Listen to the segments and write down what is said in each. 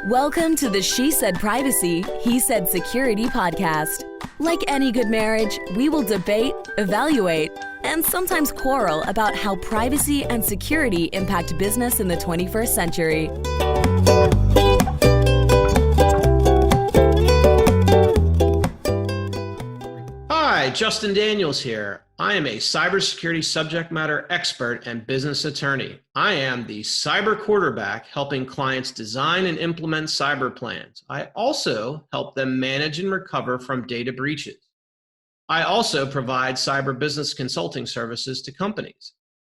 Welcome to the She Said Privacy, He Said Security podcast. Like any good marriage, we will debate, evaluate, and sometimes quarrel about how privacy and security impact business in the 21st century. Hi, Justin Daniels here. I am a cybersecurity subject matter expert and business attorney. I am the cyber quarterback helping clients design and implement cyber plans. I also help them manage and recover from data breaches. I also provide cyber business consulting services to companies.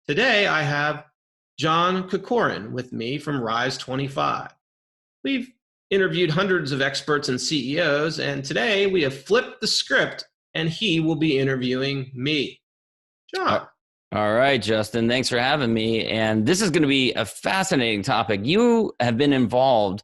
Today, I have John Kokorin with me from Rise 25. We've interviewed hundreds of experts and CEOs, and today we have flipped the script and he will be interviewing me. John. All right, Justin, thanks for having me. And this is going to be a fascinating topic. You have been involved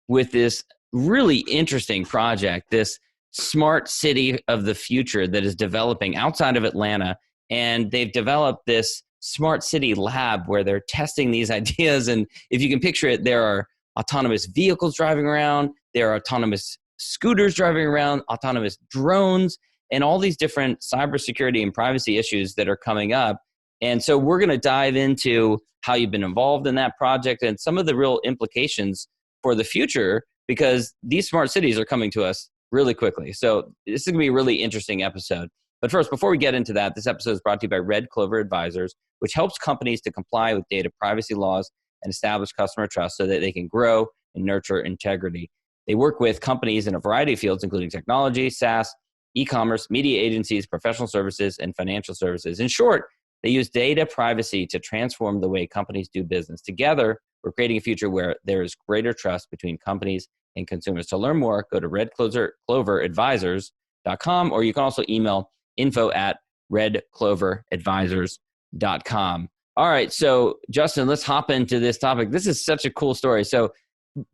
with this really interesting project, this smart city of the future that is developing outside of Atlanta. And they've developed this smart city lab where they're testing these ideas. And if you can picture it, there are autonomous vehicles driving around, there are autonomous scooters driving around, autonomous drones, and all these different cybersecurity and privacy issues that are coming up. And so we're going to dive into how you've been involved in that project and some of the real implications for the future, because these smart cities are coming to us really quickly. So this is going to be a really interesting episode. But first, before we get into that, this episode is brought to you by Clover Advisors, which helps companies to comply with data privacy laws and establish customer trust so that they can grow and nurture integrity. They work with companies in a variety of fields, including technology, SaaS, e-commerce, media agencies, professional services, and financial services. In short, they use data privacy to transform the way companies do business. Together, we're creating a future where there is greater trust between companies and consumers. To learn more, go to redcloveradvisors.com, or you can also email info@redcloveradvisors.com. All right, so Justin, let's hop into this topic. This is such a cool story. So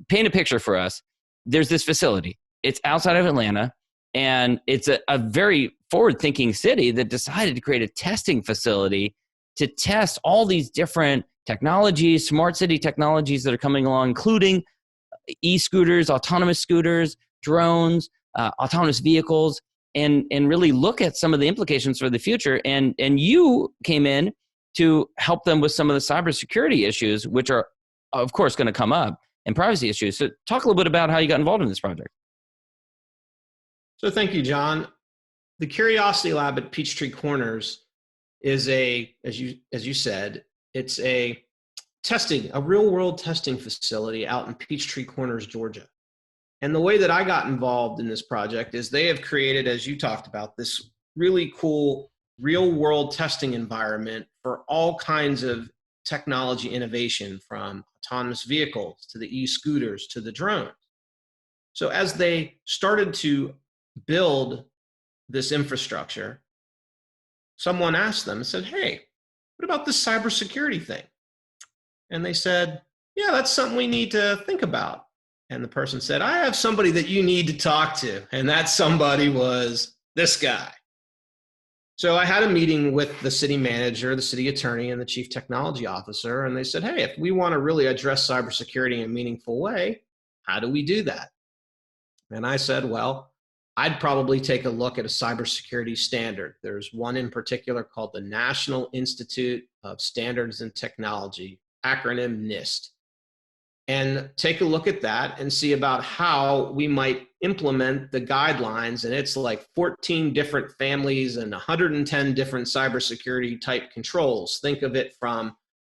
paint a picture for us. There's this facility. It's outside of Atlanta. And it's a very forward-thinking city that decided to create a testing facility to test all these different technologies, smart city technologies that are coming along, including e-scooters, autonomous scooters, drones, autonomous vehicles, and really look at some of the implications for the future. And you came in to help them with some of the cybersecurity issues, which are, of course, going to come up, and privacy issues. So talk a little bit about how you got involved in this project. So thank you, John. The Curiosity Lab at Peachtree Corners is as you said, it's a real world testing facility out in Peachtree Corners, Georgia. And the way that I got involved in this project is they have created, as you talked about, this really cool real world testing environment for all kinds of technology innovation, from autonomous vehicles to the e-scooters to the drones. So as they started to build this infrastructure, someone asked them and said, "Hey, what about this cybersecurity thing?" And they said, "Yeah, that's something we need to think about." And the person said, "I have somebody that you need to talk to." And that somebody was this guy. So I had a meeting with the city manager, the city attorney, and the chief technology officer. And they said, "Hey, if we want to really address cybersecurity in a meaningful way, how do we do that?" And I said, well, I'd probably take a look at a cybersecurity standard. There's one in particular called the National Institute of Standards and Technology, acronym NIST. And take a look at that and see about how we might implement the guidelines. And it's like 14 different families and 110 different cybersecurity type controls. Think of it from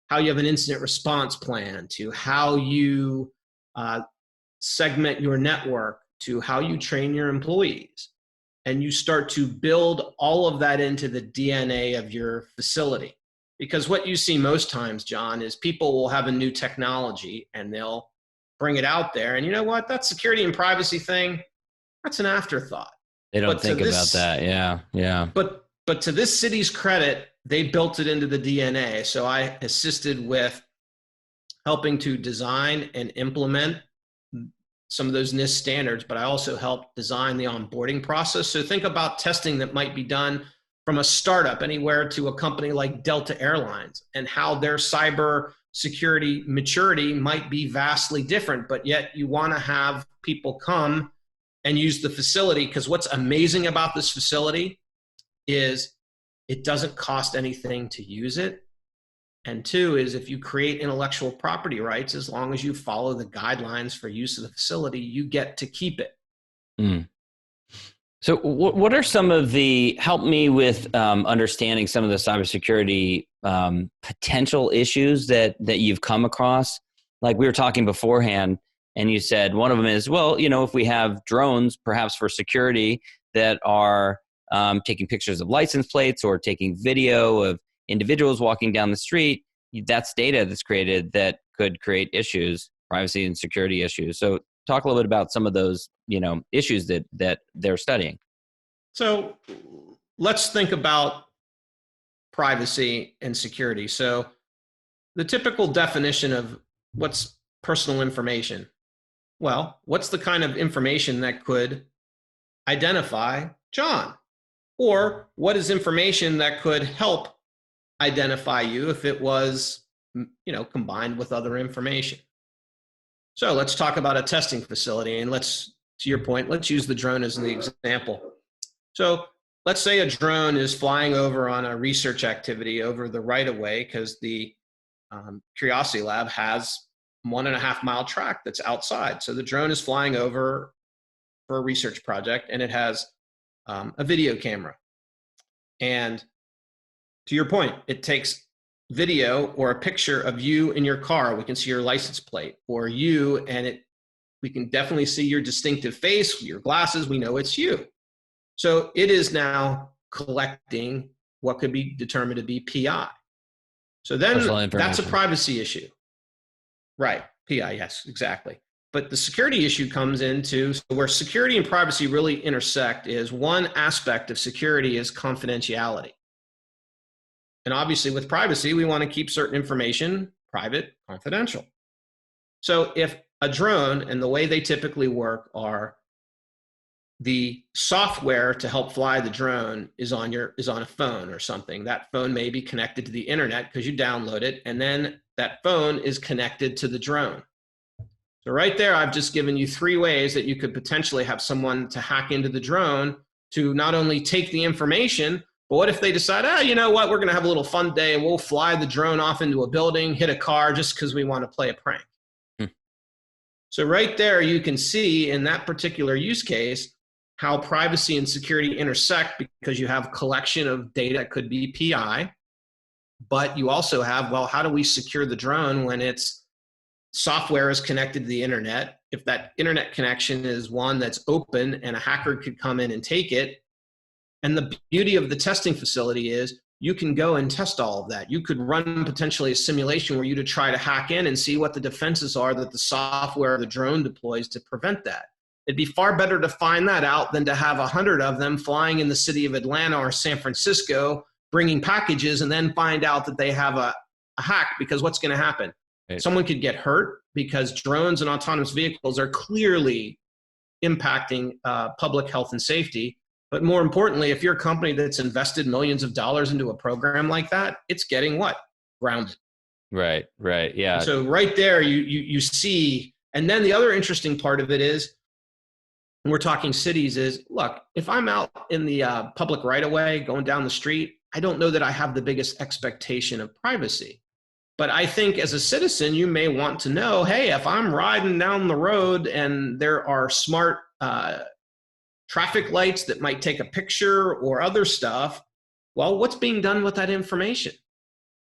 how you have an incident response plan, to how you segment your network, to how you train your employees. And you start to build all of that into the DNA of your facility. Because what you see most times, John, is people will have a new technology and they'll bring it out there. And you know what? That security and privacy thing, that's an afterthought. They don't think about that. Yeah. But to this city's credit, they built it into the DNA. So I assisted with helping to design and implement some of those NIST standards, but I also helped design the onboarding process. So think about testing that might be done from a startup anywhere to a company like Delta Airlines, and how their cyber security maturity might be vastly different, but yet you want to have people come and use the facility, because what's amazing about this facility is it doesn't cost anything to use it. And two is, if you create intellectual property rights, as long as you follow the guidelines for use of the facility, you get to keep it. Mm. So what are some of the, help me with understanding some of the cybersecurity potential issues that you've come across? Like we were talking beforehand, and you said one of them is, well, if we have drones, perhaps for security, that are taking pictures of license plates or taking video of individuals walking down the street, that's data that's created that could create issues, privacy and security issues. So talk a little bit about some of those, issues that they're studying. So let's think about privacy and security. So the typical definition of what's personal information. Well, what's the kind of information that could identify John? Or what is information that could help identify you if it was, combined with other information? So let's talk about a testing facility, and to your point, let's use the drone as the example. So let's say a drone is flying over on a research activity over the right-of-way, because the Curiosity Lab has 1.5 mile track that's outside. So the drone is flying over for a research project, and it has a video camera. And to your point, it takes video or a picture of you in your car. We can see your license plate, or you, and we can definitely see your distinctive face, your glasses. We know it's you. So it is now collecting what could be determined to be PI. So then that's a privacy issue. Right, PI, yes, exactly. But the security issue comes into where security and privacy really intersect. Is one aspect of security is confidentiality. And obviously with privacy, we want to keep certain information private, confidential. So if a drone, and the way they typically work are, the software to help fly the drone is on a phone or something. That phone may be connected to the internet because you download it, and then that phone is connected to the drone. So right there, I've just given you 3 ways that you could potentially have someone to hack into the drone to not only take the information, but what if they decide, you know what, we're going to have a little fun day and we'll fly the drone off into a building, hit a car just because we want to play a prank. So right there, you can see in that particular use case how privacy and security intersect, because you have collection of data that could be PI, but you also have, well, how do we secure the drone when its software is connected to the internet? If that internet connection is one that's open and a hacker could come in and take it. And the beauty of the testing facility is you can go and test all of that. You could run potentially a simulation where you to try to hack in and see what the defenses are that the software of the drone deploys to prevent that. It'd be far better to find that out than to have 100 of them flying in the city of Atlanta or San Francisco, bringing packages, and then find out that they have a hack, because what's going to happen? Right. Someone could get hurt, because drones and autonomous vehicles are clearly impacting public health and safety. But more importantly, if you're a company that's invested millions of dollars into a program like that, it's getting what? Grounded. Right, yeah. And so right there, you see, and then the other interesting part of it is, when we're talking cities, is, look, if I'm out in the public right-of-way going down the street, I don't know that I have the biggest expectation of privacy. But I think as a citizen, you may want to know, hey, if I'm riding down the road and there are smart traffic lights that might take a picture or other stuff, well, what's being done with that information?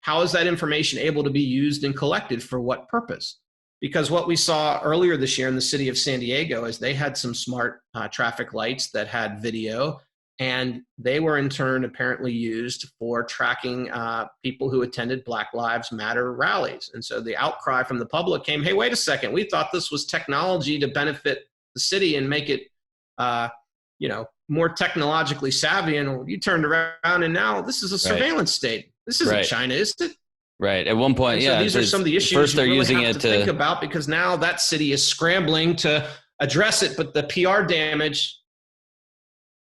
How is that information able to be used and collected for what purpose? Because what we saw earlier this year in the city of San Diego is they had some smart traffic lights that had video, and they were in turn apparently used for tracking people who attended Black Lives Matter rallies. And so the outcry from the public came, hey, wait a second, we thought this was technology to benefit the city and make it more technologically savvy, and you turned around and now this is a surveillance state. This isn't China, is it? Right. At one point, so these are some of the issues first they're really using have to think about, because now that city is scrambling to address it, but the PR damage.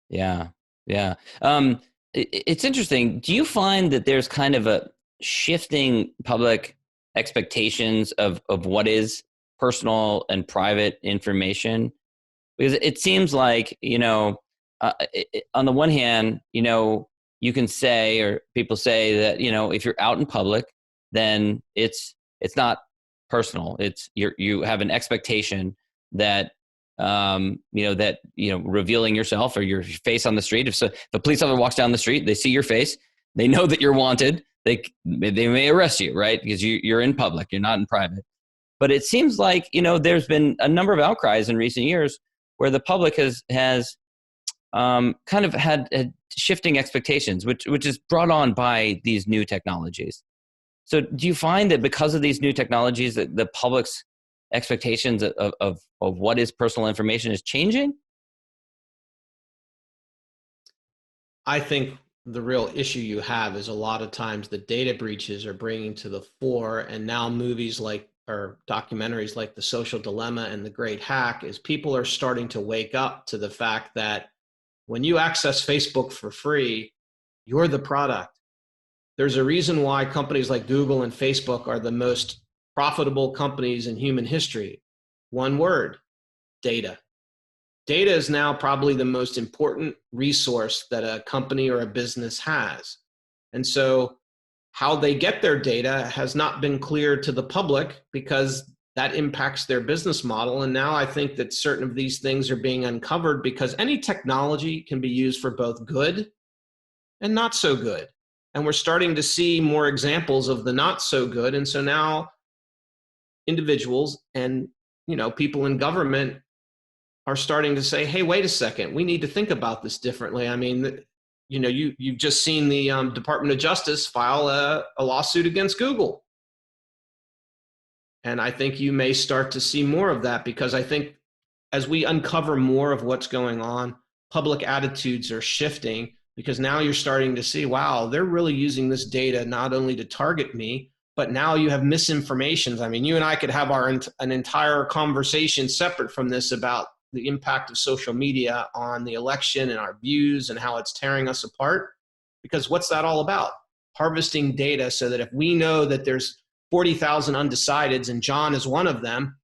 Yeah. It's interesting. Do you find that there's kind of a shifting public expectations of what is personal and private information? Because it seems like, on the one hand, you can say, or people say that, if you're out in public, then it's not personal. It's you have an expectation that, revealing yourself or your face on the street. If the police officer walks down the street, they see your face, they know that you're wanted. They may arrest you, right? Because you're in public, you're not in private. But it seems like, there's been a number of outcries in recent years where the public has kind of had shifting expectations, which is brought on by these new technologies. So do you find that because of these new technologies that the public's expectations of what is personal information is changing? I think the real issue you have is a lot of times the data breaches are bringing to the fore, and now movies or documentaries like The Social Dilemma and The Great Hack, is people are starting to wake up to the fact that when you access Facebook for free, you're the product. There's a reason why companies like Google and Facebook are the most profitable companies in human history. One word: data. Data is now probably the most important resource that a company or a business has. And so how they get their data has not been clear to the public because that impacts their business model. And now I think that certain of these things are being uncovered because any technology can be used for both good and not so good. And we're starting to see more examples of the not so good. And so now individuals and people in government are starting to say, hey, wait a second, we need to think about this differently. I mean, you've just seen the Department of Justice file a lawsuit against Google. And I think you may start to see more of that because I think as we uncover more of what's going on, public attitudes are shifting because now you're starting to see, wow, they're really using this data not only to target me, but now you have misinformation. I mean, you and I could have an entire conversation separate from this about the impact of social media on the election and our views and how it's tearing us apart. Because what's that all about? Harvesting data so that if we know that there's 40,000 undecideds and John is one of them,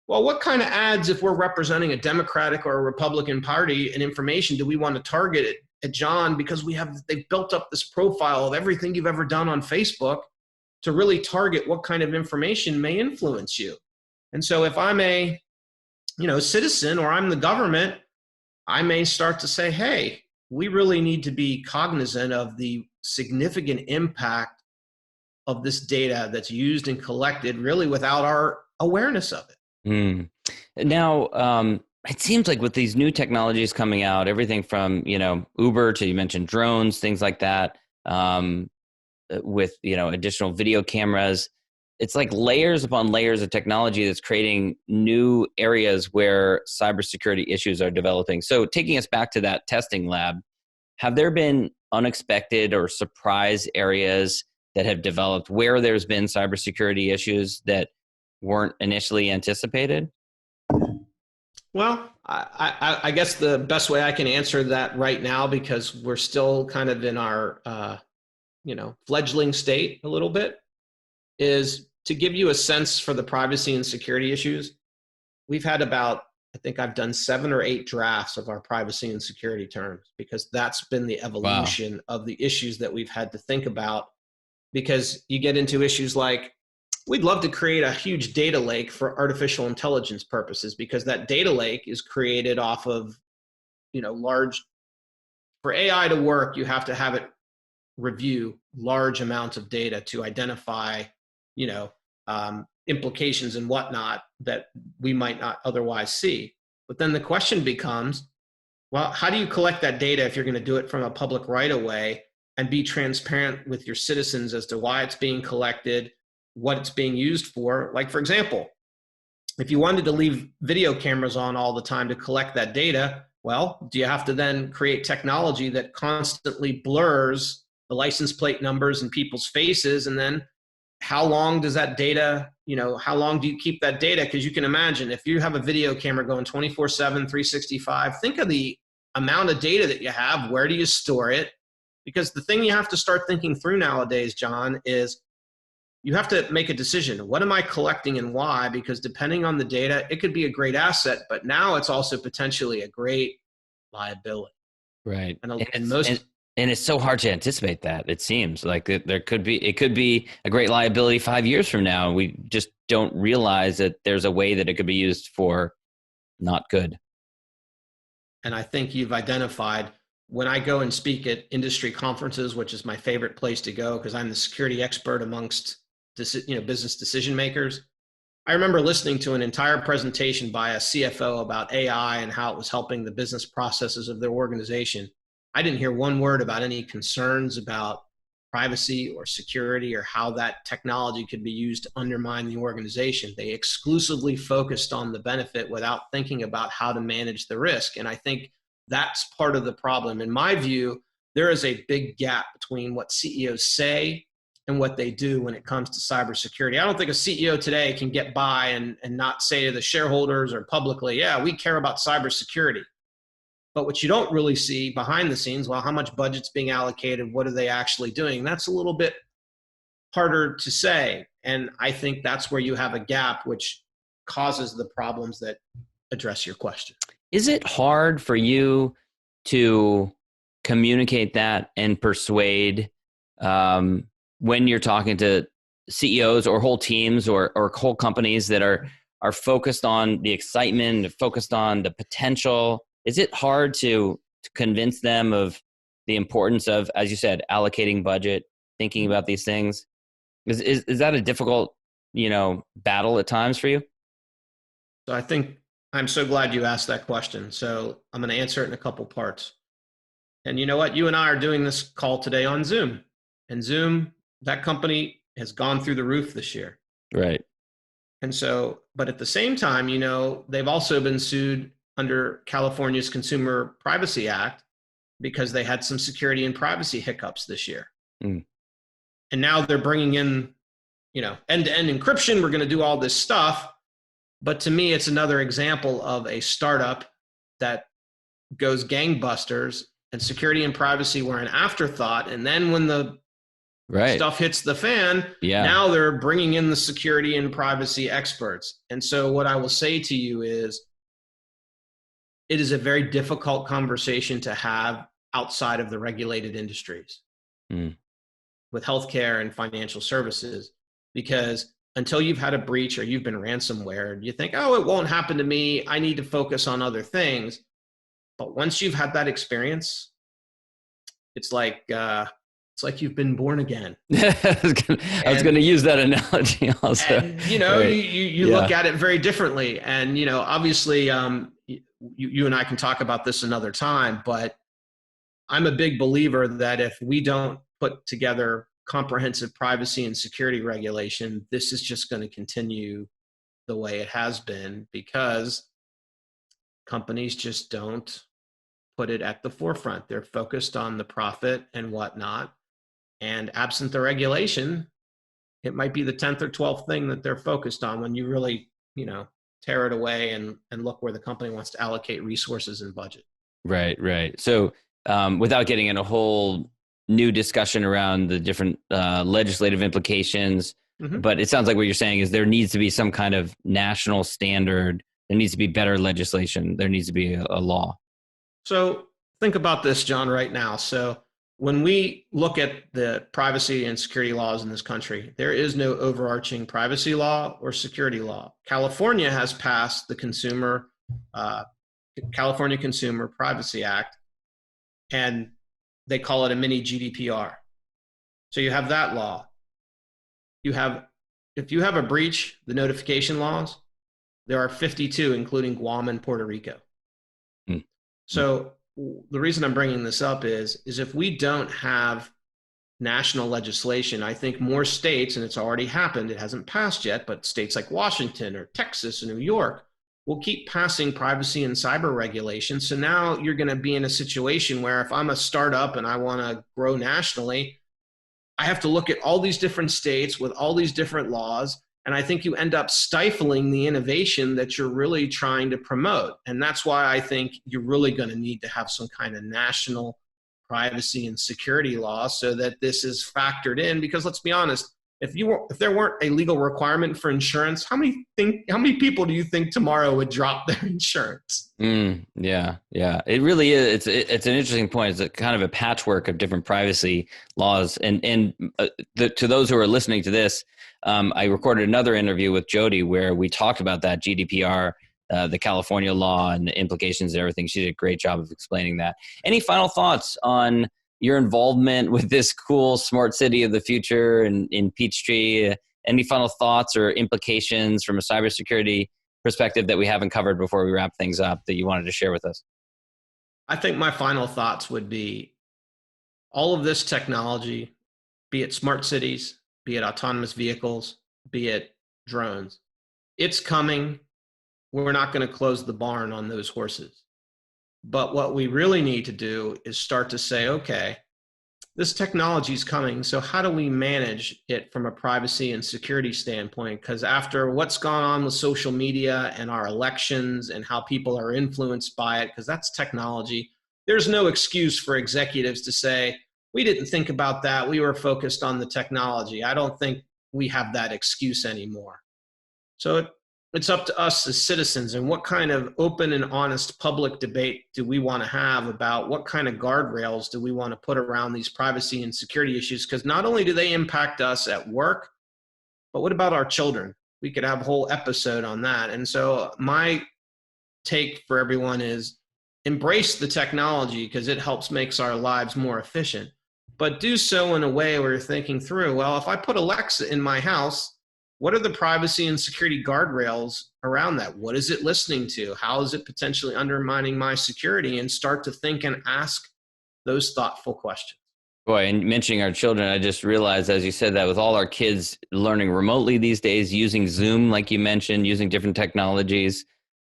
well, what kind of ads, if we're representing a Democratic or a Republican party and information, do we want to target at John? Because they've built up this profile of everything you've ever done on Facebook to really target what kind of information may influence you. And so if I'm a citizen or I'm the government, I may start to say, hey, we really need to be cognizant of the significant impact of this data that's used and collected really without our awareness of it. Now, it seems like with these new technologies coming out, everything from, Uber to, you mentioned drones, things like that, with, additional video cameras, it's like layers upon layers of technology that's creating new areas where cybersecurity issues are developing. So taking us back to that testing lab, have there been unexpected or surprise areas that have developed where there's been cybersecurity issues that weren't initially anticipated? Well, I guess the best way I can answer that right now, because we're still kind of in our, fledgling state a little bit, is to give you a sense for the privacy and security issues. We've had I think I've done 7 or 8 drafts of our privacy and security terms, because that's been the evolution of the issues that we've had to think about. Because you get into issues like, we'd love to create a huge data lake for artificial intelligence purposes, because that data lake is created off of, for AI to work, you have to have it review large amounts of data to identify, implications and whatnot that we might not otherwise see. But then the question becomes, well, how do you collect that data if you're going to do it from a public right of way and be transparent with your citizens as to why it's being collected, what it's being used for? Like, for example, if you wanted to leave video cameras on all the time to collect that data, well, do you have to then create technology that constantly blurs the license plate numbers and people's faces? And then how long does that data, how long do you keep that data? Because you can imagine if you have a video camera going 24/7, 365, think of the amount of data that you have. Where do you store it? Because the thing you have to start thinking through nowadays, John, is you have to make a decision. What am I collecting and why? Because depending on the data, it could be a great asset, but now it's also potentially a great liability. Right. And it's so hard to anticipate that. It seems like it could be a great liability 5 years from now. We just don't realize that there's a way that it could be used for not good. And I think you've identified, when I go and speak at industry conferences, which is my favorite place to go because I'm the security expert amongst business decision makers. I remember listening to an entire presentation by a CFO about AI and how it was helping the business processes of their organization. I didn't hear one word about any concerns about privacy or security or how that technology could be used to undermine the organization. They exclusively focused on the benefit without thinking about how to manage the risk. And I think that's part of the problem. In my view, there is a big gap between what CEOs say and what they do when it comes to cybersecurity. I don't think a CEO today can get by and not say to the shareholders or publicly, yeah, we care about cybersecurity. But what you don't really see behind the scenes, well, how much budget's being allocated? What are they actually doing? That's a little bit harder to say. And I think that's where you have a gap, which causes the problems that address your question. Is it hard for you to communicate that and persuade when you're talking to CEOs or whole teams or whole companies that are focused on the excitement, focused on the potential? Is it hard to convince them of the importance of, as you said, allocating budget, thinking about these things? Is that a difficult, battle at times for you? So I think I'm so glad you asked that question. So I'm going to answer it in a couple parts. And you know what? You and I are doing this call today on Zoom. And Zoom, that company has gone through the roof this year. Right. And so, but at the same time, they've also been sued under California's Consumer Privacy Act because they had some security and privacy hiccups this year. Mm. And now they're bringing in, end-to-end encryption. We're going to do all this stuff. But to me, it's another example of a startup that goes gangbusters and security and privacy were an afterthought. And then when the stuff hits the fan, now they're bringing in the security and privacy experts. And so what I will say to you is, it is a very difficult conversation to have outside of the regulated industries with healthcare and financial services, because until you've had a breach or you've been ransomware, you think, oh, it won't happen to me. I need to focus on other things. But once you've had that experience, it's like you've been born again. I was going to use that analogy also. And, you look at it very differently. And, obviously, you and I can talk about this another time, but I'm a big believer that if we don't put together comprehensive privacy and security regulation, this is just going to continue the way it has been because companies just don't put it at the forefront. They're focused on the profit and whatnot. And absent the regulation, it might be the 10th or 12th thing that they're focused on when you really, tear it away and look where the company wants to allocate resources and budget. Right. So without getting in a whole new discussion around the different legislative implications, but it sounds like what you're saying is there needs to be some kind of national standard. There needs to be better legislation. There needs to be a law. So think about this, John, right now. So when we look at the privacy and security laws in this country, there is no overarching privacy law or security law. California has passed the California Consumer Privacy Act, and they call it a mini GDPR. So you have that law. If you have a breach, the notification laws, there are 52, including Guam and Puerto Rico. So the reason I'm bringing this up is if we don't have national legislation, I think more states, and it's already happened, it hasn't passed yet, but states like Washington or Texas or New York will keep passing privacy and cyber regulation. So now you're going to be in a situation where if I'm a startup and I want to grow nationally, I have to look at all these different states with all these different laws. And I think you end up stifling the innovation that you're really trying to promote. And that's why I think you're really going to need to have some kind of national privacy and security law so that this is factored in. Because let's be honest, If there weren't a legal requirement for insurance, how many people do you think tomorrow would drop their insurance? Yeah. It really is. It's an interesting point. It's a kind of a patchwork of different privacy laws. And to those who are listening to this, I recorded another interview with Jodi where we talked about that GDPR, the California law and the implications and everything. She did a great job of explaining that. Any final thoughts on your involvement with this cool smart city of the future in Peachtree? Any final thoughts or implications from a cybersecurity perspective that we haven't covered before we wrap things up that you wanted to share with us? I think my final thoughts would be all of this technology, be it smart cities, be it autonomous vehicles, be it drones, it's coming. We're not going to close the barn on those horses. But what we really need to do is start to say, okay, this technology is coming, so how do we manage it from a privacy and security standpoint? Because after what's gone on with social media and our elections and how people are influenced by it, because that's technology, there's no excuse for executives to say, we didn't think about that, we were focused on the technology. I don't think we have that excuse anymore. So it's up to us as citizens, and what kind of open and honest public debate do we want to have about what kind of guardrails do we want to put around these privacy and security issues? Because not only do they impact us at work, but what about our children? We could have a whole episode on that. And so my take for everyone is embrace the technology because it helps makes our lives more efficient, but do so in a way where you're thinking through, well, if I put Alexa in my house, what are the privacy and security guardrails around that? What is it listening to? How is it potentially undermining my security? And start to think and ask those thoughtful questions. Boy, and mentioning our children, I just realized as you said that with all our kids learning remotely these days, using Zoom, like you mentioned, using different technologies,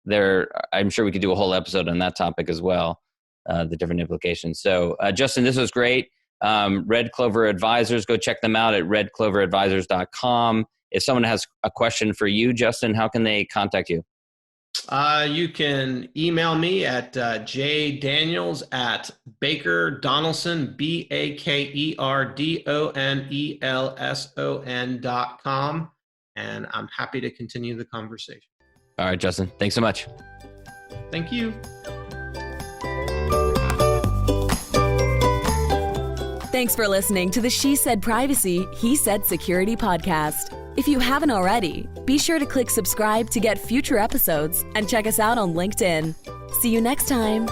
I'm sure we could do a whole episode on that topic as well, the different implications. So Justin, this was great. Red Clover Advisors, go check them out at redcloveradvisors.com. If someone has a question for you, Justin, how can they contact you? You can email me at jdaniels@Baker Donelson, BakerDonelson.com. And I'm happy to continue the conversation. All right, Justin. Thanks so much. Thank you. Thanks for listening to the She Said Privacy, He Said Security podcast. If you haven't already, be sure to click subscribe to get future episodes and check us out on LinkedIn. See you next time.